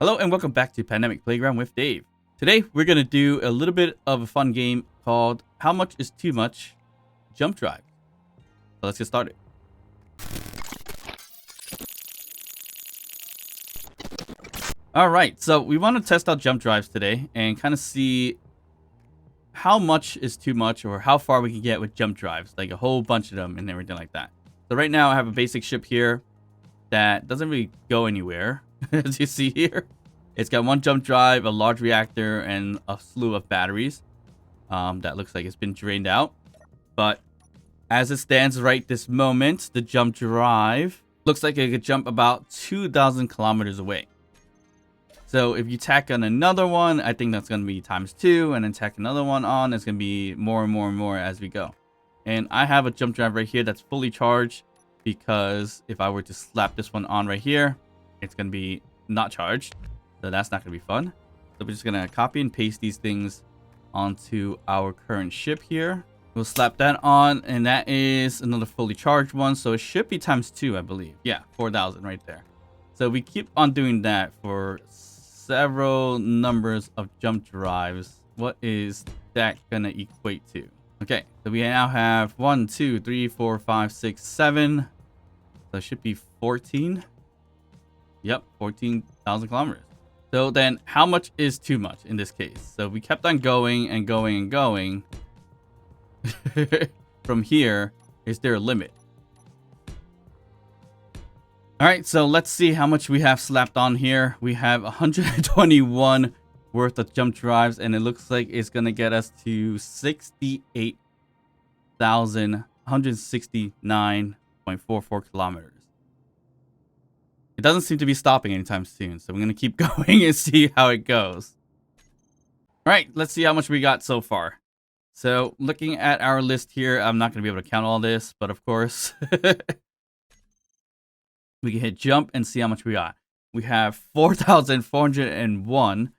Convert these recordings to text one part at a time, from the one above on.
Hello and welcome back to Pandemic Playground with Dave. Today we're going to do a little bit of a fun game called How Much is Too Much Jump Drive. So let's get started. Alright, so we want to test out jump drives today and kind of see how much is too much or how far we can get with jump drives, like a whole bunch of them and everything like that. So right now I have a basic ship here that doesn't really go anywhere, as you see here. It's got one jump drive, a large reactor, and a slew of batteries. That looks like it's been drained out. But as it stands right this moment, the jump drive looks like it could jump about 2,000 kilometers away. So if you tack on another one, I think that's going to be ×2. And then tack another one on, it's going to be more and more and more as we go. And I have a jump drive right here that's fully charged. Because if I were to slap this one on right here, it's going to be not charged. So that's not going to be fun. So we're just going to copy and paste these things onto our current ship here. We'll slap that on, and that is another fully charged one. So it should be ×2, I believe. Yeah, 4,000 right there. So we keep on doing that for several numbers of jump drives. What is that going to equate to? Okay, so we now have 1, 2, 3, 4, 5, 6, 7. So it should be 14. Yep, 14,000 kilometers. So then how much is too much in this case? So we kept on going and going and going. From here, is there a limit? All right, so let's see how much we have slapped on here. We have 121 worth of jump drives, and it looks like it's going to get us to 68,169.44 kilometers. It doesn't seem to be stopping anytime soon, so we're going to keep going and see how it goes. All right, let's see how much we got so far. So looking at our list here, I'm not going to be able to count all this, but of course, we can hit jump and see how much we got. We have 4,401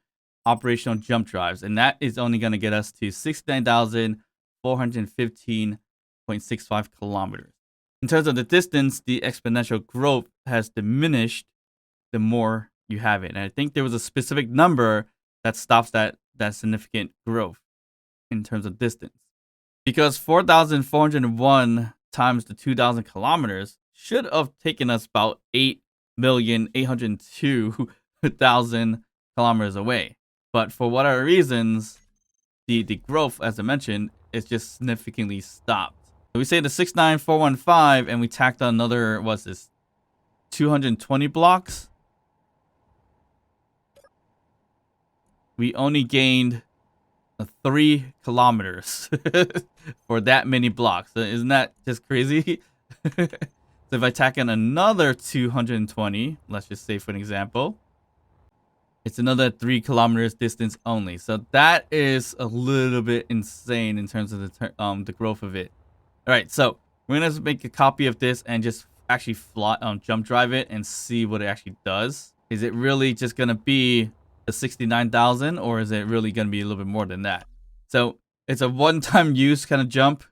operational jump drives, and that is only going to get us to 69,415.65 kilometers. In terms of the distance, the exponential growth has diminished the more you have it. And I think there was a specific number that stops that significant growth in terms of distance. Because 4,401 times the 2,000 kilometers should have taken us about 8,802,000 kilometers away. But for whatever reasons, the growth, as I mentioned, is just significantly stopped. So we say the 69415 and we tacked on another, what's this, 220 blocks. We only gained 3 kilometers for that many blocks. Isn't that just crazy? So if I tack in another 220, let's just say for an example, it's another 3 kilometers distance only. So that is a little bit insane in terms of the growth of it. All right, so we're gonna make a copy of this and just actually jump drive it and see what it actually does. Is it really just gonna be the 69,000, or is it really gonna be a little bit more than that? So it's a one-time use kind of jump.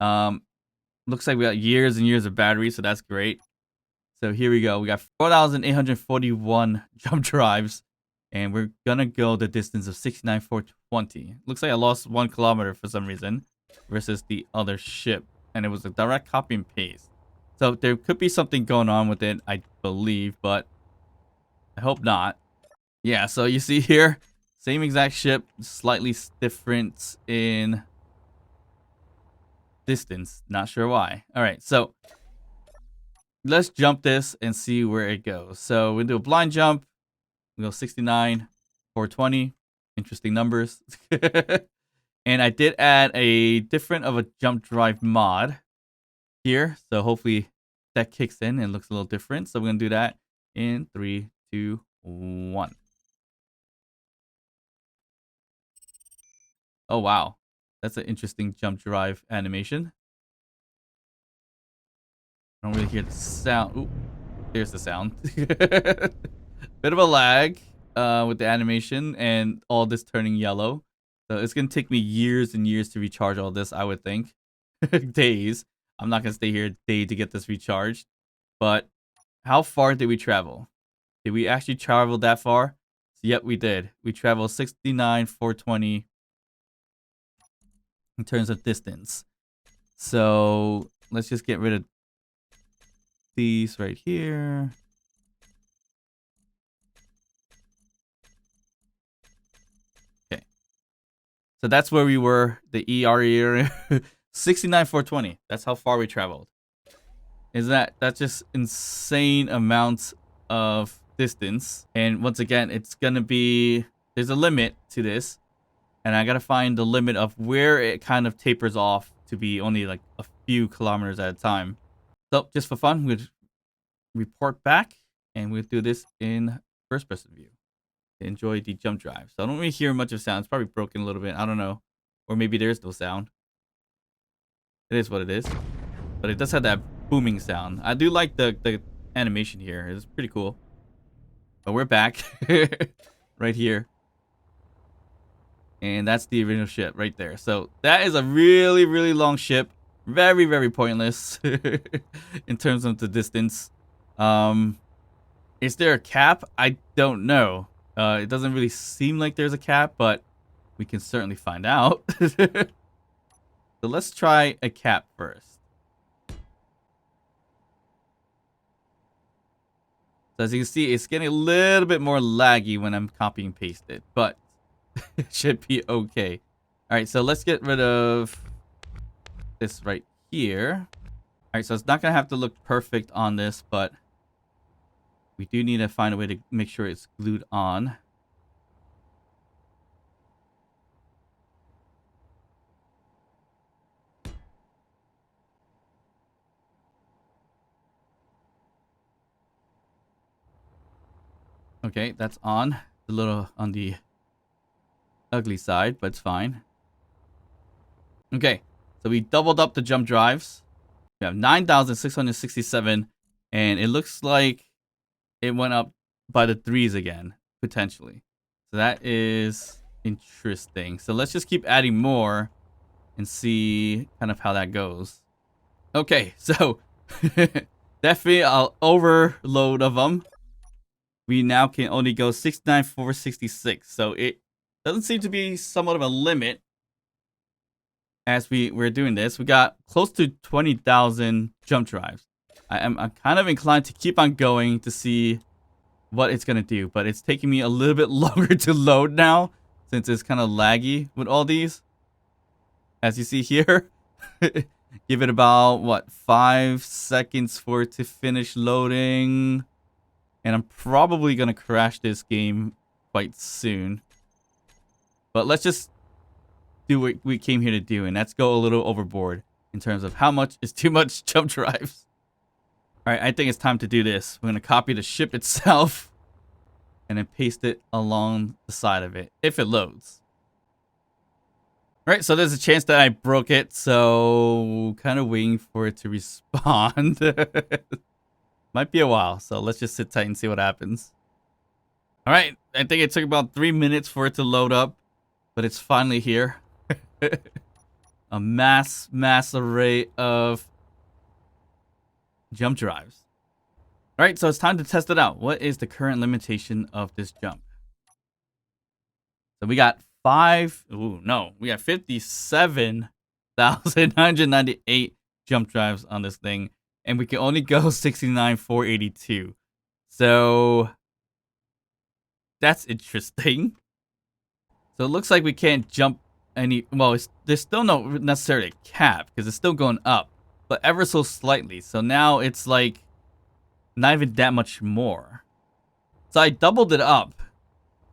Looks like we got years and years of battery, so that's great. So here we go. We got 4,841 jump drives, and we're gonna go the distance of 69,420. Looks like I lost 1 kilometer for some reason versus the other ship, and it was a direct copy and paste. So there could be something going on with it, I believe, but I hope not. Yeah, so you see here, same exact ship, slightly different in distance. Not sure why. All right, so let's jump this and see where it goes. So we'll do a blind jump. We go 69, 420. Interesting numbers. And I did add a different of a jump drive mod here. So hopefully that kicks in and looks a little different. So we're going to do that in 3, 2, 1. Oh, wow. That's an interesting jump drive animation. I don't really hear the sound. Ooh, there's the sound. Bit of a lag with the animation and all this turning yellow. So it's going to take me years and years to recharge all this, I would think. Days. I'm not going to stay here a day to get this recharged. But how far did we travel? Did we actually travel that far? Yep, we did. We traveled 69,420 in terms of distance. So let's just get rid of these right here. Okay. So that's where we were. The ER 69,420. That's how far we traveled. That's just insane amounts of distance. And once again, it's gonna be, there's a limit to this, and I gotta find the limit of where it kind of tapers off to be only like a few kilometers at a time. So just for fun, we'll report back, and we'll do this in first person view to enjoy the jump drive. So I don't really hear much of sound. It's probably broken a little bit. I don't know, or maybe there's no sound. It is what it is, but it does have that booming sound. I do like the animation here. It's pretty cool. But we're back right here. And that's the original ship right there. So that is a really, really long ship. Very, very pointless in terms of the distance. Is there a cap? I don't know. It doesn't really seem like there's a cap, but we can certainly find out. So let's try a cap first. So as you can see, it's getting a little bit more laggy when I'm copy and paste it, but it should be okay. All right, so let's get rid of this right here. All right, so it's not gonna have to look perfect on this, but we do need to find a way to make sure it's glued on. Okay, that's on. A little on the ugly side, but it's fine. Okay, so we doubled up the jump drives. We have 9,667, and it looks like it went up by the 3s again, potentially. So that is interesting. So let's just keep adding more and see kind of how that goes. Okay, so definitely an overload of them. We now can only go 69,466. So it doesn't seem to be somewhat of a limit as we're doing this. We got close to 20,000 jump drives. I'm kind of inclined to keep on going to see what it's going to do. But it's taking me a little bit longer to load now since it's kind of laggy with all these. As you see here, give it about, what, 5 seconds for it to finish loading. And I'm probably going to crash this game quite soon. But let's just do what we came here to do. And let's go a little overboard in terms of how much is too much jump drives. All right, I think it's time to do this. We're going to copy the ship itself and then paste it along the side of it if it loads. All right, so there's a chance that I broke it. So kind of waiting for it to respond. Might be a while, so let's just sit tight and see what happens. All right, I think it took about 3 minutes for it to load up, but it's finally here. A mass array of jump drives. All right, so it's time to test it out. What is the current limitation of this jump? So we got we got 57,998 jump drives on this thing. And we can only go 69,482. So that's interesting. So it looks like we can't jump any. Well, there's still no necessarily a cap because it's still going up, but ever so slightly. So now it's like not even that much more. So I doubled it up,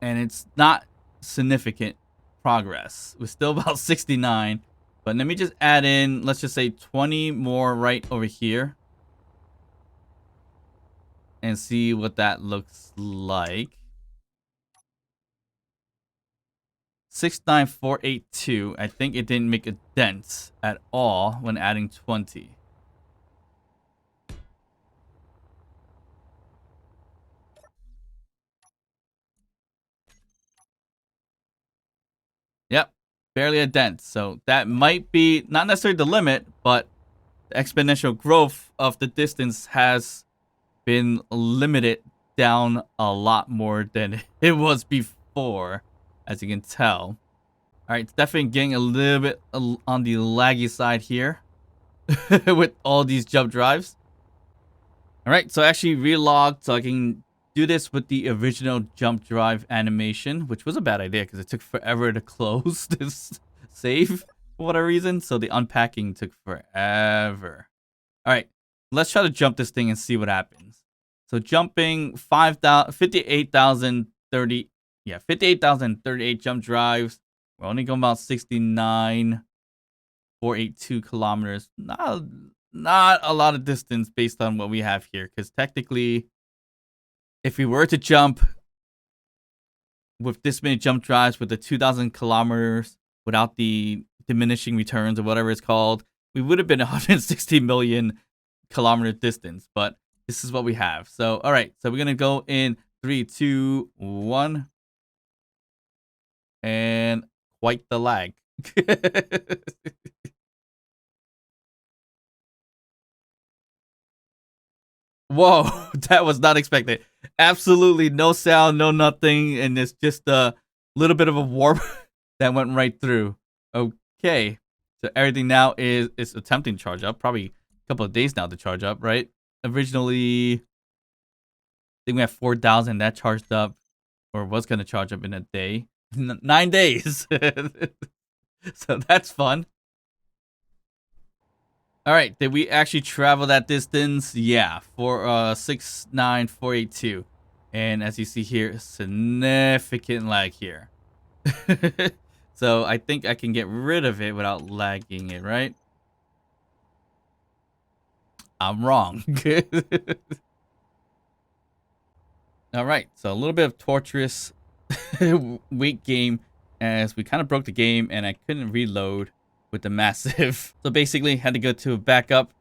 and it's not significant progress. We're still about 69. But let me just add in, let's just say 20 more right over here. And see what that looks like. 69482. I think it didn't make a dent at all when adding 20. Yep, barely a dent. So that might be not necessarily the limit, but the exponential growth of the distance has been limited down a lot more than it was before, as you can tell. All right, it's definitely getting a little bit on the laggy side here with all these jump drives. All right, so I actually relogged so I can do this with the original jump drive animation, which was a bad idea because it took forever to close this save for whatever reason. So the unpacking took forever. All right, let's try to jump this thing and see what happens. So jumping 58,030, yeah, 58,038 jump drives. We're only going about 69,482 kilometers. Not a lot of distance based on what we have here, because technically, if we were to jump with this many jump drives with the 2,000 kilometers without the diminishing returns or whatever it's called, we would have been 160 million kilometer distance. But this is what we have. So, all right. So we're gonna go in 3, 2, 1, and quite the lag. Whoa, that was not expected. Absolutely no sound, no nothing, and it's just a little bit of a warp that went right through. Okay, so everything now is attempting to charge up. Probably a couple of days now to charge up, right? Originally, I think we have 4,000 that charged up, or was going to charge up in a day. 9 days. So that's fun. All right, did we actually travel that distance? Yeah, for 69482, and as you see here, significant lag here. So I think I can get rid of it without lagging it, right? I'm wrong. All right, so a little bit of torturous wait game, as we kind of broke the game and I couldn't reload with the massive. So basically had to go to backup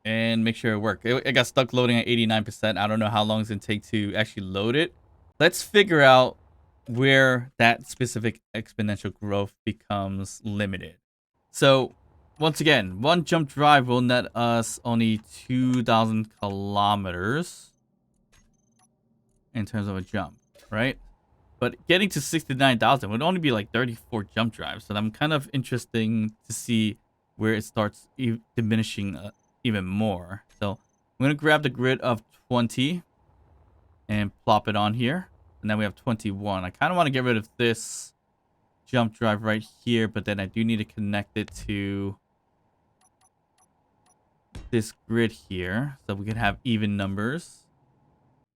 and make sure it worked. It got stuck loading at 89%. I don't know how long it's gonna take to actually load it. Let's figure out where that specific exponential growth becomes limited. So once again, one jump drive will net us only 2,000 kilometers in terms of a jump, right? But getting to 69,000 would only be like 34 jump drives. So I'm kind of interesting to see where it starts diminishing even more. So I'm going to grab the grid of 20 and plop it on here. And then we have 21. I kind of want to get rid of this jump drive right here, but then I do need to connect it to this grid here so we can have even numbers.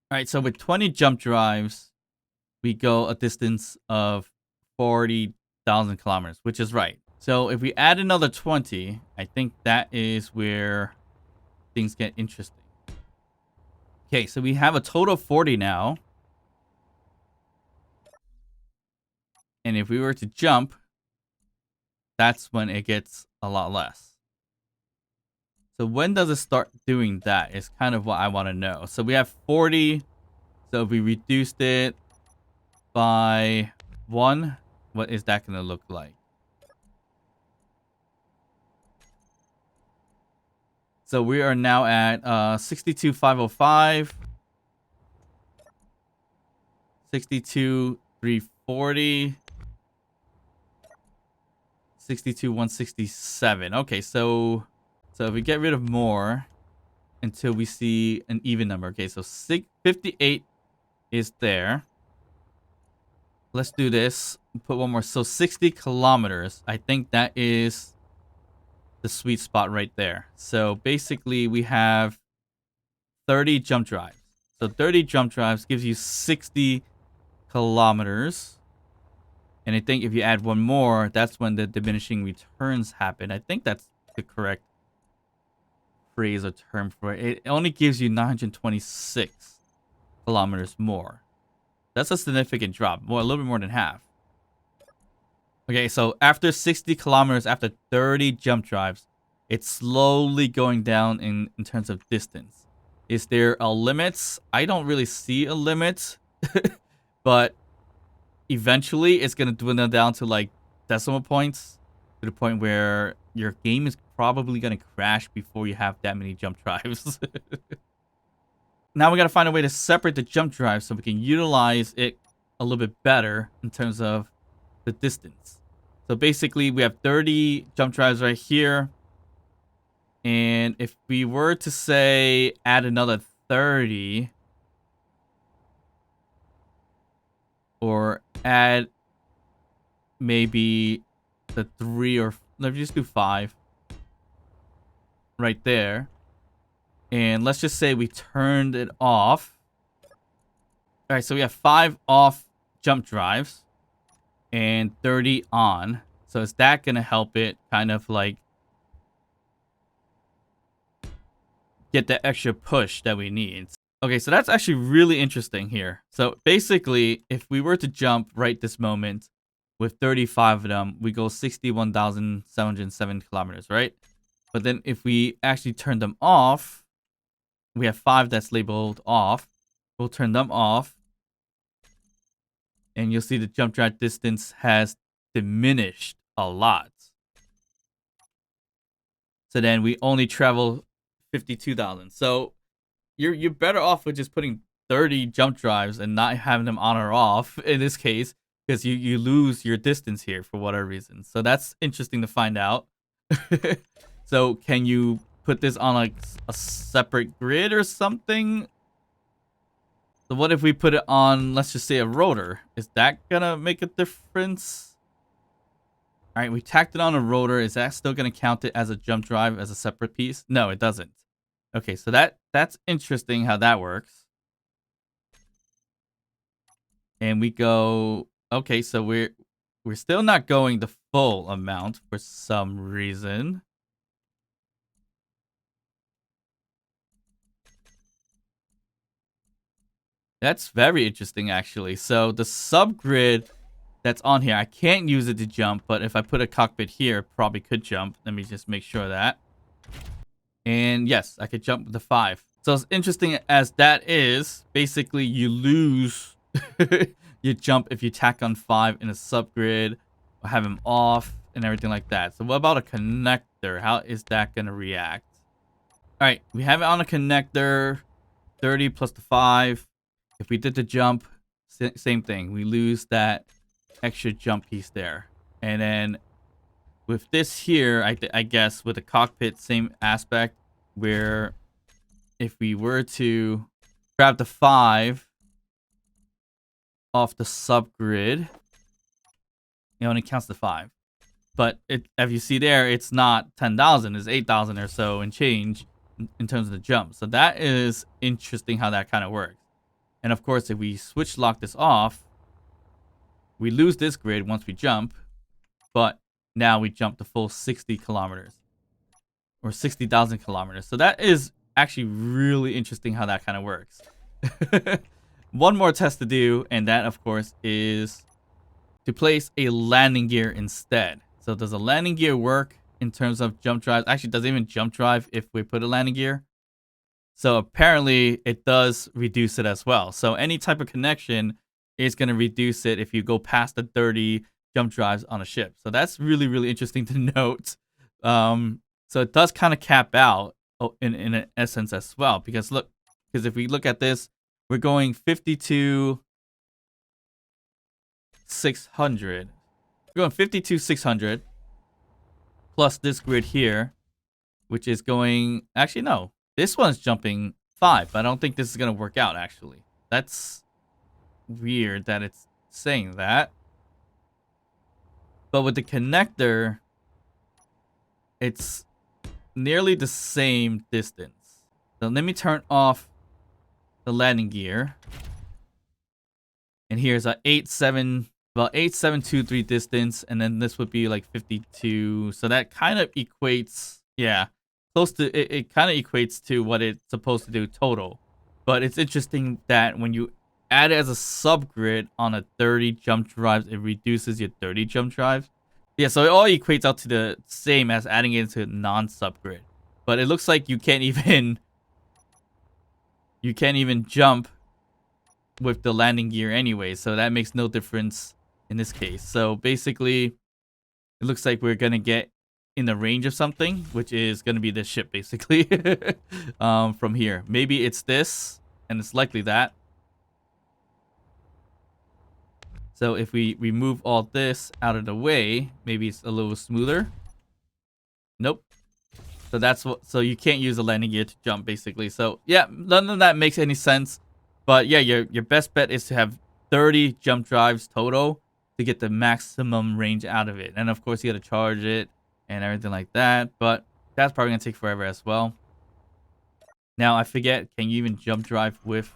All right, so with 20 jump drives, we go a distance of 40,000 kilometers, which is right. So if we add another 20, I think that is where things get interesting. Okay, so we have a total of 40 now. And if we were to jump, that's when it gets a lot less. So when does it start doing that is kind of what I want to know. So we have 40. So if we reduced it by 1, what is that going to look like? So we are now at 62,505, 62,340, 62,167. Okay, so if we get rid of more until we see an even number. Okay, so 58 is there. Let's do this. Put one more. So 60 kilometers. I think that is the sweet spot right there. So basically we have 30 jump drives. So 30 jump drives gives you 60 kilometers. And I think if you add one more, that's when the diminishing returns happen. I think that's the correct phrase or term for it. It only gives you 926 kilometers more. That's a significant drop. Well, a little bit more than half. Okay, so after 60 kilometers, after 30 jump drives, it's slowly going down in terms of distance. Is there a limit? I don't really see a limit. But eventually, it's going to dwindle down to like decimal points. To the point where your game is probably going to crash before you have that many jump drives. now we got to find a way to separate the jump drive so we can utilize it a little bit better in terms of the distance. So basically, we have 30 jump drives right here. And if we were to say add another 30 or add maybe the 3 or let's just do 5 right there. And let's just say we turned it off. All right, so we have 5 off jump drives and 30 on. So is that going to help it kind of like get the extra push that we need? Okay, so that's actually really interesting here. So basically, if we were to jump right this moment with 35 of them, we go 61,707 kilometers, right? But then if we actually turn them off, we have 5 that's labeled off. We'll turn them off. And you'll see the jump drive distance has diminished a lot. So then we only travel 52,000. So you're better off with just putting 30 jump drives and not having them on or off in this case, because you lose your distance here for whatever reason. So that's interesting to find out. So can you put this on like a separate grid or something? So what if we put it on, let's just say, a rotor? Is that gonna make a difference? All right, we tacked it on a rotor. Is that still gonna count it as a jump drive as a separate piece? No, it doesn't. Okay, so that's interesting how that works. And we go, okay, so we're still not going the full amount for some reason. That's very interesting, actually. So the subgrid that's on here, I can't use it to jump, but if I put a cockpit here, it probably could jump. Let me just make sure of that. And yes, I could jump with the 5. So as interesting as that is, basically you lose your jump if you tack on 5 in a subgrid or have him off and everything like that. So what about a connector? How is that going to react? All right, we have it on a connector, 30 plus the 5. If we did the jump, same thing. We lose that extra jump piece there. And then with this here, I guess with the cockpit, same aspect, where if we were to grab the 5 off the subgrid, it only counts the 5. But if you see there, it's not 10,000, it's 8,000 or so and change in terms of the jump. So that is interesting how that kind of works. And of course, if we switch lock this off, we lose this grid once we jump, but now we jump the full 60 kilometers or 60,000 kilometers. So that is actually really interesting how that kind of works. One more test to do, and that, of course, is to place a landing gear instead. So does a landing gear work in terms of jump drive? Actually, does it even jump drive if we put a landing gear? So apparently it does reduce it as well. So any type of connection is going to reduce it if you go past the 30 jump drives on a ship. So that's really, really interesting to note. So it does kind of cap out in an essence as well. Because if we look at this, we're going 52,600. We're going 52,600 plus this grid here, which is going, actually, no. This one's jumping 5, but I don't think this is going to work out, actually. That's weird that it's saying that. But with the connector, it's nearly the same distance. So let me turn off the landing gear. And here's a 8723 distance, and then this would be like 52. So that kind of equates, yeah, close to it kind of equates to what it's supposed to do total. But it's interesting that when you add it as a subgrid on a 30 jump drives, it reduces your 30 jump drives. Yeah, so it all equates out to the same as adding it into a non-subgrid. But it looks like you can't even jump with the landing gear anyway, so that makes no difference in this case. So basically, it looks like we're gonna get in the range of something, which is gonna be this ship basically. From here, maybe it's this. and it's likely that. So if we remove all this out of the way, maybe it's a little smoother. Nope. So that's what. So you can't use a landing gear to jump, basically. So yeah, none of that makes any sense. But yeah, your best bet is to have 30 jump drives total to get the maximum range out of it. And of course, you got to charge it and everything like that. But that's probably gonna take forever as well. Now I forget. Can you even jump drive with?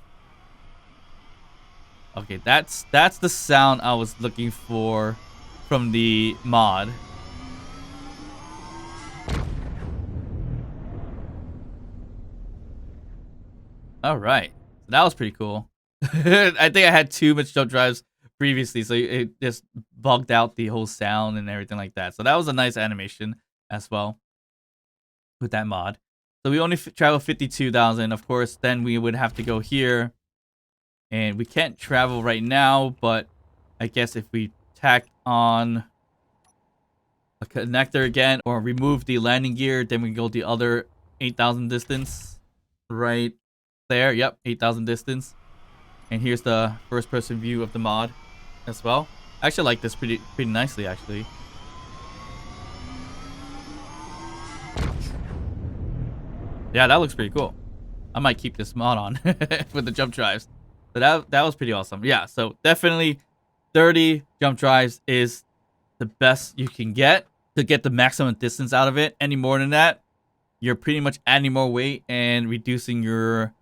Okay, that's the sound I was looking for from the mod. All right, that was pretty cool. I think I had too much jump drives previously, so it just bugged out the whole sound and everything like that. So that was a nice animation as well with that mod. So we only travel 52,000. Of course, then we would have to go here, and we can't travel right now. But I guess if we tack on a connector again or remove the landing gear, then we go the other 8,000 distance right there. Yep, 8,000 distance. And here's the first person view of the mod as well. I actually like this pretty nicely, actually. Yeah, that looks pretty cool. I might keep this mod on with the jump drives. So that was pretty awesome. Yeah, so definitely 30 jump drives is the best you can get to get the maximum distance out of it. Any more than that, you're pretty much adding more weight and reducing your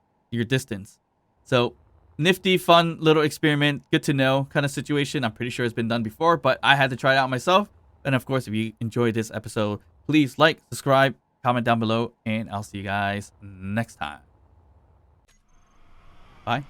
distance. So nifty, fun little experiment, good to know kind of situation. I'm pretty sure it's been done before, but I had to try it out myself. And of course, if you enjoyed this episode, please like, subscribe, comment down below, and I'll see you guys next time. Bye.